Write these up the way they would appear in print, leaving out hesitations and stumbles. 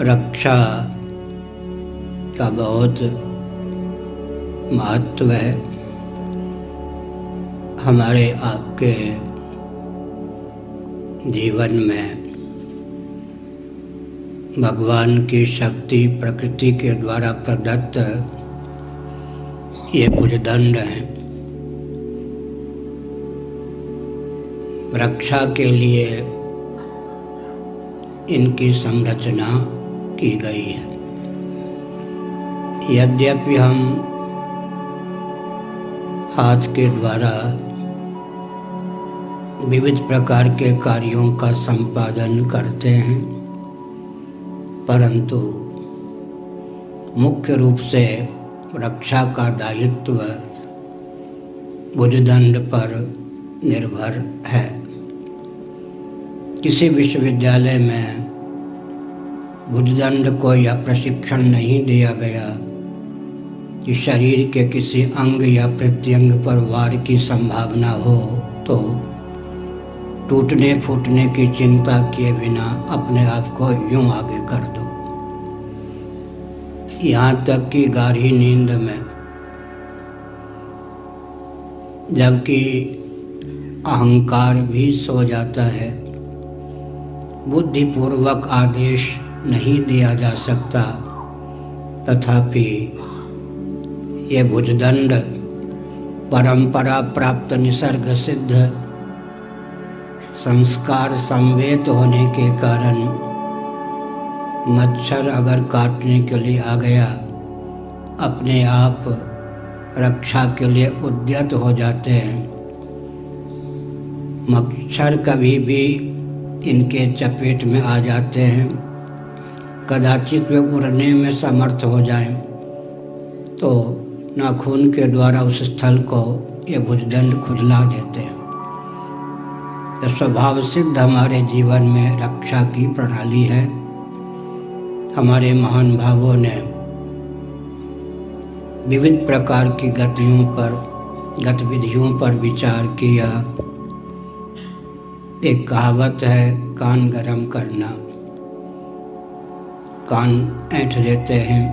रक्षा का बहुत महत्व है। हमारे आपके जीवन में भगवान की शक्ति प्रकृति के द्वारा प्रदत्त ये भुजदंड हैं। रक्षा के लिए इनकी संरचना की गई है। यद्यपि हम हाथ के द्वारा विविध प्रकार के कार्यों का संपादन करते हैं, परंतु मुख्य रूप से रक्षा का दायित्व भुजदंड पर निर्भर है। किसी विश्वविद्यालय में भुजदंड को यह प्रशिक्षण नहीं दिया गया कि शरीर के किसी अंग या प्रत्यंग पर वार की संभावना हो तो टूटने फूटने की चिंता किए बिना अपने आप को यूं आगे कर दो। यहाँ तक कि गाढ़ी नींद में जबकि अहंकार भी सो जाता है, बुद्धिपूर्वक आदेश नहीं दिया जा सकता, तथापि ये भुजदंड परंपरा प्राप्त निसर्ग सिद्ध संस्कार संवेद होने के कारण मच्छर अगर काटने के लिए आ गया, अपने आप रक्षा के लिए उद्यत हो जाते हैं। मच्छर कभी भी इनके चपेट में आ जाते हैं, कदाचित वे उड़ने में समर्थ हो जाएं, तो नाखून के द्वारा उस स्थल को ये भुजदंड खुजला देते हैं। तो स्वभाव सिद्ध हमारे जीवन में रक्षा की प्रणाली है। हमारे महान भावों ने विविध प्रकार की गतिविधियों पर विचार किया। एक कहावत है, कान गरम करना, कान ऐंठ देते हैं,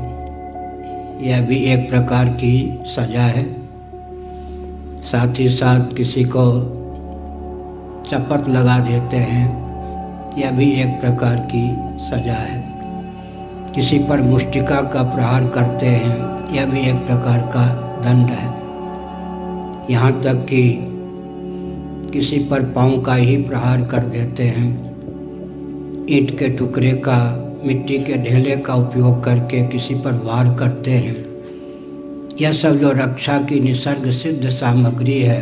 यह भी एक प्रकार की सजा है। साथ ही साथ किसी को चपत लगा देते हैं, यह भी एक प्रकार की सजा है। किसी पर मुष्टिका का प्रहार करते हैं, यह भी एक प्रकार का दंड है। यहाँ तक कि किसी पर पाँव का ही प्रहार कर देते हैं, ईंट के टुकड़े का, मिट्टी के ढेले का उपयोग करके किसी पर वार करते हैं। यह सब जो रक्षा की निसर्ग सिद्ध सामग्री है,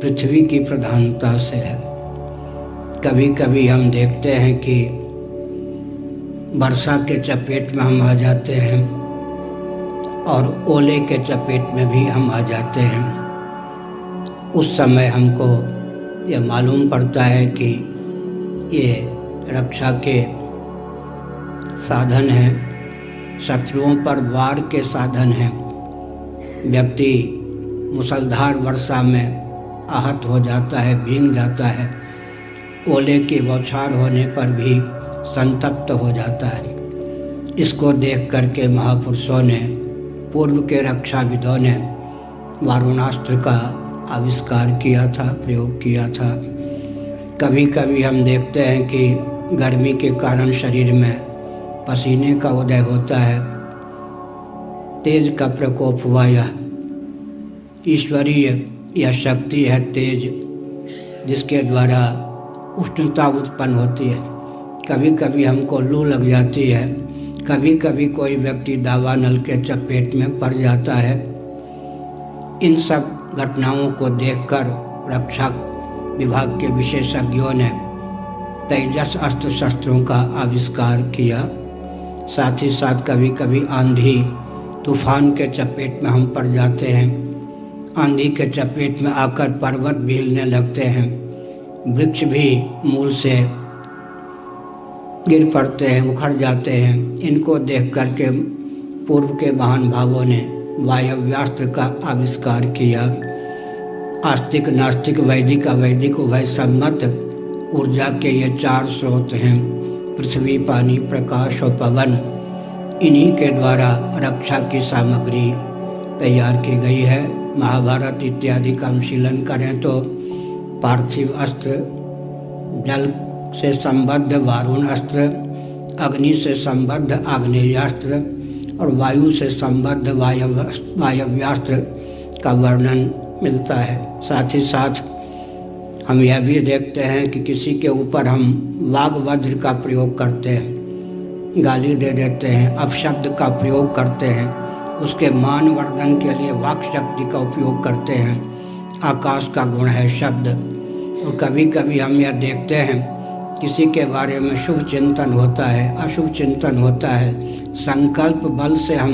पृथ्वी की प्रधानता से है। कभी कभी हम देखते हैं कि वर्षा के चपेट में हम आ जाते हैं और ओले के चपेट में भी हम आ जाते हैं। उस समय हमको ये मालूम पड़ता है कि ये रक्षा के साधन हैं, शत्रुओं पर वार के साधन हैं। व्यक्ति मूसलाधार वर्षा में आहत हो जाता है, भीग जाता है, ओले की बौछार होने पर भी संतप्त हो जाता है। इसको देख करके महापुरुषों ने, पूर्व के रक्षाविदों ने वारुणास्त्र का आविष्कार किया था, प्रयोग किया था। कभी कभी हम देखते हैं कि गर्मी के कारण शरीर में पसीने का उदय होता है। तेज का प्रकोप हुआ, यह ईश्वरीय यह शक्ति है, तेज, जिसके द्वारा उष्णता उत्पन्न होती है। कभी कभी हमको लू लग जाती है, कभी कभी कोई व्यक्ति दावानल के चपेट में पड़ जाता है। इन सब घटनाओं को देखकर रक्षा विभाग के विशेषज्ञों ने तेजस अस्त्र शस्त्रों का आविष्कार किया। साथ ही साथ कभी कभी आंधी तूफान के चपेट में हम पड़ जाते हैं, आंधी के चपेट में आकर पर्वत भी हिलने लगते हैं, वृक्ष भी मूल से गिर पड़ते हैं, उखड़ जाते हैं। इनको देख करके पूर्व के महान भावों ने वायव्यास्त्र का आविष्कार किया। आस्तिक नास्तिक वैदिक अवैदिक उभय सम्मत ऊर्जा के ये चार स्रोत हैं, पृथ्वी, पानी, प्रकाश और पवन, इन्हीं के द्वारा रक्षा की सामग्री तैयार की गई है। महाभारत इत्यादि का अनुशीलन करें तो पार्थिव अस्त्र, जल से संबद्ध वारुण अस्त्र, अग्नि से संबद्ध आग्नेयास्त्र और वायु से संबद्ध वायव्यास्त्र का वर्णन मिलता है। साथ ही साथ हम यह भी देखते हैं कि किसी के ऊपर हम वाग्वज्र का प्रयोग करते हैं, गाली दे देते हैं, अपशब्द का प्रयोग करते हैं, उसके मान वर्धन के लिए वाक शक्ति का उपयोग करते हैं। आकाश का गुण है शब्द। और कभी कभी हम यह देखते हैं किसी के बारे में शुभ चिंतन होता है, अशुभ चिंतन होता है, संकल्प बल से हम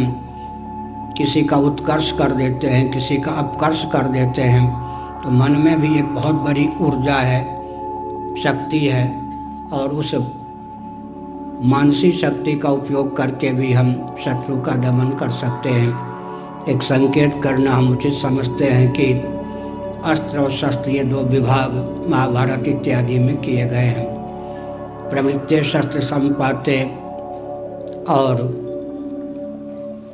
किसी का उत्कर्ष कर देते हैं, किसी का अपकर्ष कर देते हैं, तो मन में भी एक बहुत बड़ी ऊर्जा है, शक्ति है, और उस मानसिक शक्ति का उपयोग करके भी हम शत्रु का दमन कर सकते हैं। एक संकेत करना हम उचित समझते हैं कि अस्त्र और शस्त्र ये दो विभाग महाभारत इत्यादि में किए गए हैं। प्रवृत्ति शस्त्र संपाते, और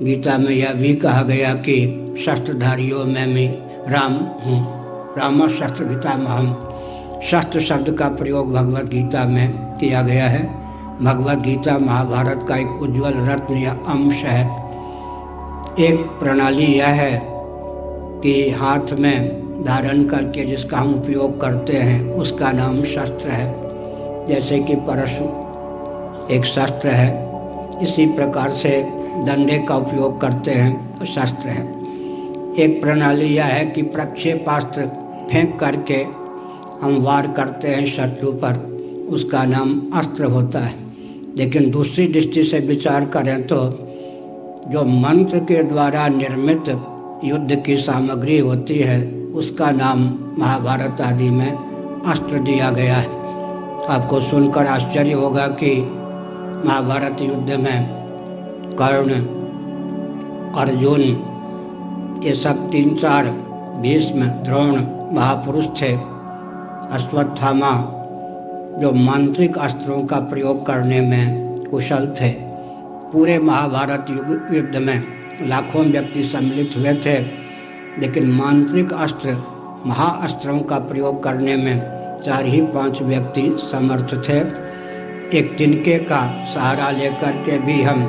गीता में यह भी कहा गया कि शस्त्रधारियों में मैं राम हूँ, राम शस्त्र पितामहम्। शस्त्र शब्द का प्रयोग भगवत गीता में किया गया है। भगवत गीता महाभारत का एक उज्ज्वल रत्न या अंश है। एक प्रणाली यह है कि हाथ में धारण करके जिसका हम उपयोग करते हैं उसका नाम शस्त्र है। जैसे कि परशु एक शस्त्र है, इसी प्रकार से डंडे का उपयोग करते हैं तो शस्त्र है। एक प्रणाली यह है कि प्रक्षेपास्त्र फेंक करके हम वार करते हैं शत्रु पर, उसका नाम अस्त्र होता है। लेकिन दूसरी दृष्टि से विचार करें तो जो मंत्र के द्वारा निर्मित युद्ध की सामग्री होती है उसका नाम महाभारत आदि में अस्त्र दिया गया है। आपको सुनकर आश्चर्य होगा कि महाभारत युद्ध में कर्ण, अर्जुन, ये सब 3-4 भीष्म, द्रोण महापुरुष थे। अश्वत्थामा जो मांत्रिक अस्त्रों का प्रयोग करने में कुशल थे। पूरे महाभारत युद्ध में लाखों व्यक्ति सम्मिलित हुए थे, लेकिन मांत्रिक अस्त्र, महाअस्त्रों का प्रयोग करने में 4 ही 5 व्यक्ति समर्थ थे। एक तिनके का सहारा लेकर के भी हम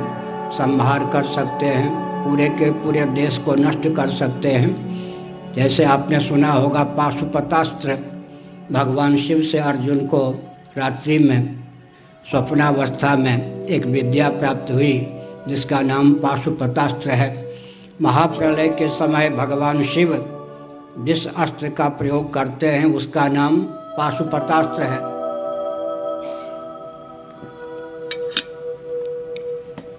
संहार कर सकते हैं, पूरे के पूरे देश को नष्ट कर सकते हैं। जैसे आपने सुना होगा पाशुपतास्त्र, भगवान शिव से अर्जुन को रात्रि में स्वप्नावस्था में एक विद्या प्राप्त हुई जिसका नाम पाशुपतास्त्र है। महाप्रलय के समय भगवान शिव जिस अस्त्र का प्रयोग करते हैं उसका नाम पाशुपतास्त्र है।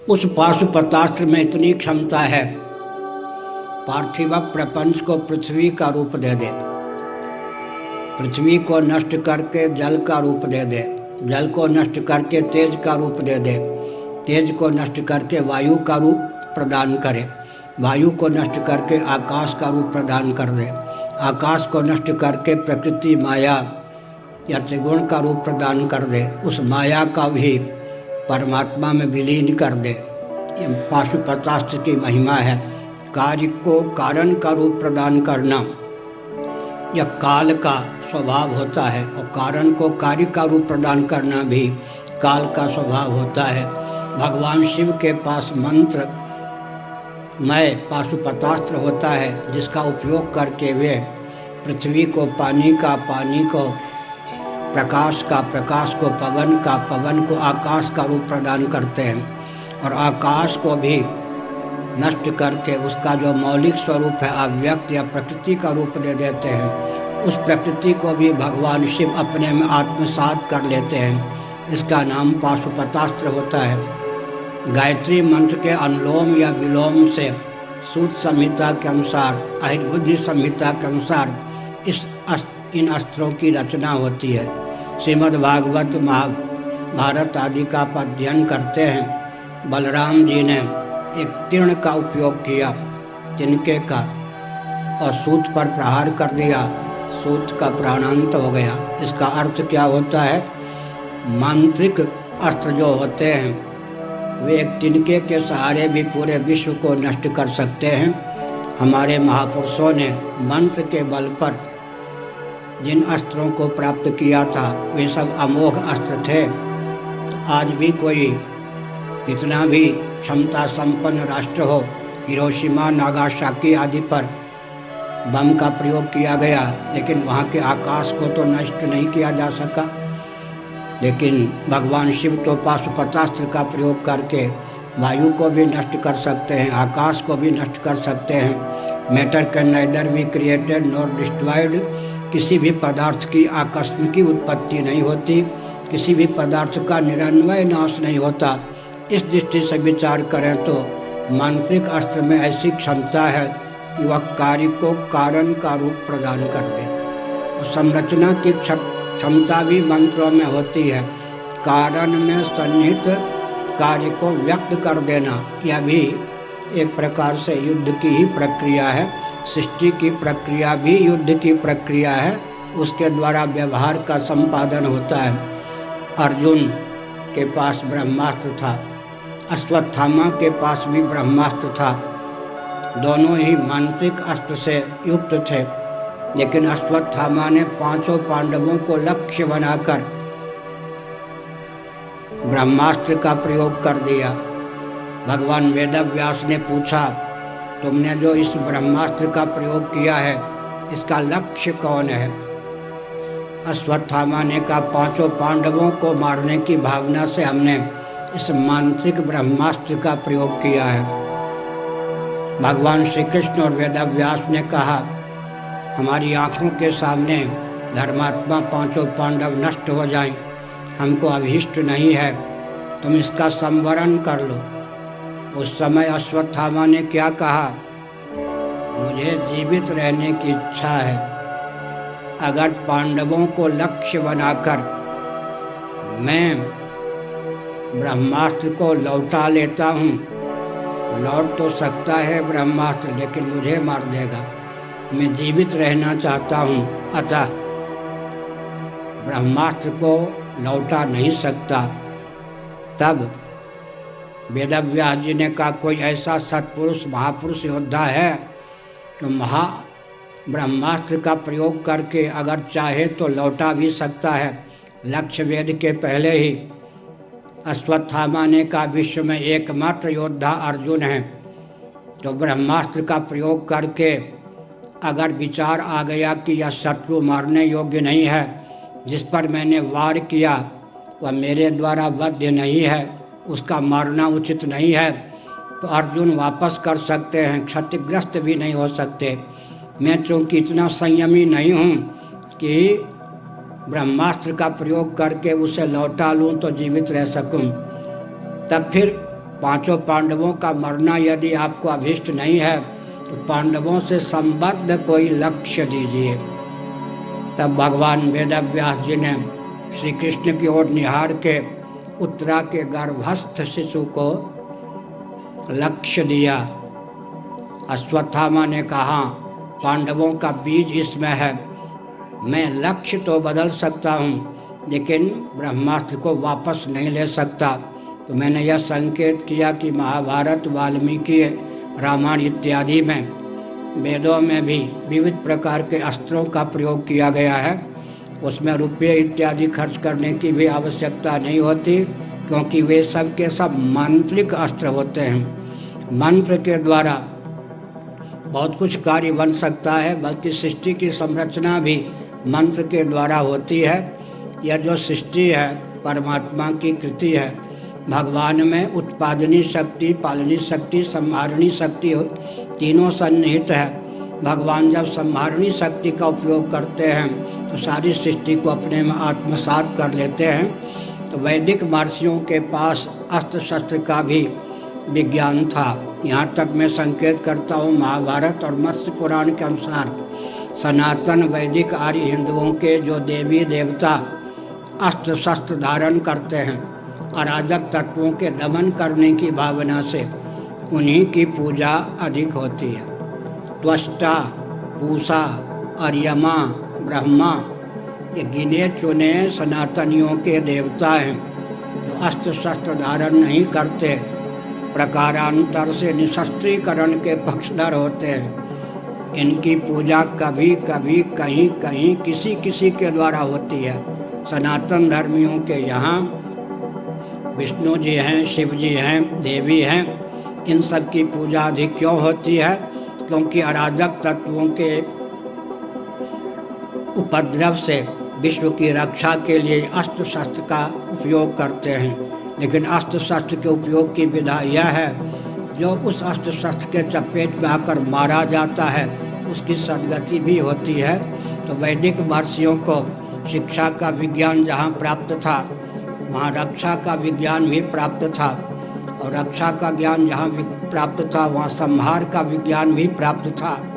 उस पाशुपतास्त्र में इतनी क्षमता है, पार्थिव प्रपंच को पृथ्वी का रूप दे दे, पृथ्वी को नष्ट करके जल का रूप दे दे, जल को नष्ट करके तेज का रूप दे दे, तेज को नष्ट करके वायु का रूप प्रदान करे, वायु को नष्ट करके आकाश का रूप प्रदान कर दे, आकाश को नष्ट करके प्रकृति माया या त्रिगुण का रूप प्रदान कर दे, उस माया का भी परमात्मा में विलीन कर दे। ये पाशुपतास्त्र की महिमा है। कार्य को कारण का रूप प्रदान करना यह काल का स्वभाव होता है, और कारण को कार्य का रूप प्रदान करना भी काल का स्वभाव होता है। भगवान शिव के पास मंत्र मय पाशुपतास्त्र होता है, जिसका उपयोग करके वे पृथ्वी को पानी का, पानी को प्रकाश का, प्रकाश को पवन का, पवन को आकाश का रूप प्रदान करते हैं, और आकाश को भी नष्ट करके उसका जो मौलिक स्वरूप है अव्यक्त या प्रकृति का रूप दे देते हैं। उस प्रकृति को भी भगवान शिव अपने में आत्मसात कर लेते हैं। इसका नाम पाशुपतास्त्र होता है। गायत्री मंत्र के अनुलोम या विलोम से सूत संहिता के अनुसार, अहिर्बुद्धि संहिता के अनुसार इन अस्त्रों की रचना होती है। श्रीमद् भागवत, महाभारत आदि का अध्ययन करते हैं। बलराम जी ने एक तीर्ण का उपयोग किया, तिनके का, और सूत पर प्रहार कर दिया, सूत का प्राणांत हो गया। इसका अर्थ क्या होता है? मांत्रिक अस्त्र जो होते हैं वे एक तिनके के सहारे भी पूरे विश्व को नष्ट कर सकते हैं। हमारे महापुरुषों ने मंत्र के बल पर जिन अस्त्रों को प्राप्त किया था वे सब अमोघ अस्त्र थे। आज भी कोई कितना भी क्षमता संपन्न राष्ट्र हो, हिरोशिमा नागासाकी आदि पर बम का प्रयोग किया गया, लेकिन वहाँ के आकाश को तो नष्ट नहीं किया जा सका। लेकिन भगवान शिव तो पाशुपतास्त्र का प्रयोग करके वायु को भी नष्ट कर सकते हैं, आकाश को भी नष्ट कर सकते हैं। Matter can neither be created nor destroyed. किसी भी पदार्थ की आकस्मिक उत्पत्ति नहीं होती, किसी भी पदार्थ का निरन्वय नाश नहीं होता। इस दृष्टि से विचार करें तो मांत्रिक अस्त्र में ऐसी क्षमता है कि वह कार्य को कारण का रूप प्रदान कर दे। और संरचना की क्षमता भी मंत्रों में होती है। कारण में सन्निहित कार्य को व्यक्त कर देना, यह भी एक प्रकार से युद्ध की ही प्रक्रिया है। सृष्टि की प्रक्रिया भी युद्ध की प्रक्रिया है, उसके द्वारा व्यवहार का संपादन होता है। अर्जुन के पास ब्रह्मास्त्र था, अश्वत्थामा के पास भी ब्रह्मास्त्र था। दोनों ही मांत्रिक अस्त्र से युक्त थे, लेकिन अश्वत्थामा ने 5 पांडवों को लक्ष्य बनाकर ब्रह्मास्त्र का प्रयोग कर दिया। भगवान वेदव्यास ने पूछा, तुमने जो इस ब्रह्मास्त्र का प्रयोग किया है इसका लक्ष्य कौन है? अश्वत्थामा ने कहा, 5 पांडवों को मारने की भावना से हमने इस मांत्रिक ब्रह्मास्त्र का प्रयोग किया है। भगवान श्री कृष्ण और वेदव्यास ने कहा, हमारी आँखों के सामने धर्मात्मा 5 पांडव नष्ट हो जाएं, हमको अभीष्ट नहीं है, तुम इसका संवरण कर लो। उस समय अश्वत्थामा ने क्या कहा, मुझे जीवित रहने की इच्छा है। अगर पांडवों को लक्ष्य बनाकर मैं ब्रह्मास्त्र को लौटा लेता हूँ, लौट तो सकता है ब्रह्मास्त्र, लेकिन मुझे मार देगा। मैं जीवित रहना चाहता हूँ, अतः ब्रह्मास्त्र को लौटा नहीं सकता। तब वेदव्यास जी ने कहा, कोई ऐसा सत्पुरुष महापुरुष योद्धा है तो ब्रह्मास्त्र का प्रयोग करके अगर चाहे तो लौटा भी सकता है। लक्ष्य वेद के पहले ही अश्वत्थामा ने कहा, विश्व में एकमात्र योद्धा अर्जुन है, तो ब्रह्मास्त्र का प्रयोग करके अगर विचार आ गया कि यह शत्रु मारने योग्य नहीं है, जिस पर मैंने वार किया वह मेरे द्वारा वध्य नहीं है, उसका मारना उचित नहीं है, तो अर्जुन वापस कर सकते हैं, क्षतिग्रस्त भी नहीं हो सकते। मैं चूँकि इतना संयमी नहीं हूँ कि ब्रह्मास्त्र का प्रयोग करके उसे लौटा लूँ तो जीवित रह सकूँ। तब फिर 5 पांडवों का मरना यदि आपको अभीष्ट नहीं है तो पांडवों से संबद्ध कोई लक्ष्य दीजिए। तब भगवान वेदव्यास जी ने श्री कृष्ण की ओर निहार के उत्तरा के गर्भस्थ शिशु को लक्ष्य दिया। अश्वत्थामा ने कहा, पांडवों का बीज इसमें है, मैं लक्ष्य तो बदल सकता हूँ लेकिन ब्रह्मास्त्र को वापस नहीं ले सकता। तो मैंने यह संकेत किया कि महाभारत, वाल्मीकि, रामायण इत्यादि में, वेदों में भी विविध प्रकार के अस्त्रों का प्रयोग किया गया है। उसमें रुपये इत्यादि खर्च करने की भी आवश्यकता नहीं होती, क्योंकि वे सब के सब मांत्रिक अस्त्र होते हैं। मंत्र के द्वारा बहुत कुछ कार्य बन सकता है, बल्कि सृष्टि की संरचना भी मंत्र के द्वारा होती है। यह जो सृष्टि है परमात्मा की कृति है। भगवान में उत्पादनी शक्ति, पालनी शक्ति, संहारणी शक्ति तीनों सन्निहित है। भगवान जब संहारणी शक्ति का उपयोग करते हैं तो सारी सृष्टि को अपने में आत्मसात कर लेते हैं। तो वैदिक महर्षियों के पास अस्त्र शस्त्र का भी विज्ञान था। यहाँ तक मैं संकेत करता हूँ, महाभारत और मत्स्य पुराण के अनुसार सनातन वैदिक आर्य हिंदुओं के जो देवी देवता अस्त्र शस्त्र धारण करते हैं, अराजक तत्वों के दमन करने की भावना से उन्हीं की पूजा अधिक होती है। त्वष्टा, पूषा, अर्यमा, ब्रह्मा, ये गिने चुने सनातनियों के देवता हैं। तो अस्त्र शस्त्र धारण नहीं करते, प्रकारांतर से निशस्त्रीकरण के पक्षधर होते हैं। इनकी पूजा कभी कभी कहीं कहीं किसी किसी के द्वारा होती है। सनातन धर्मियों के यहाँ विष्णु जी हैं, शिव जी हैं, देवी हैं, इन सब की पूजा अधिक क्यों होती है? क्योंकि अराजक तत्वों के उपद्रव से विश्व की रक्षा के लिए अस्त्र शस्त्र का उपयोग करते हैं। लेकिन अस्त्र शस्त्र के उपयोग की विधा यह है, जो उस अस्त्र शस्त्र के चपेट में आकर मारा जाता है उसकी सद्गति भी होती है। तो वैदिक महर्षियों को शिक्षा का विज्ञान जहाँ प्राप्त था वहाँ रक्षा का विज्ञान भी प्राप्त था, और रक्षा का ज्ञान जहाँ प्राप्त था वहाँ संहार का विज्ञान भी प्राप्त था।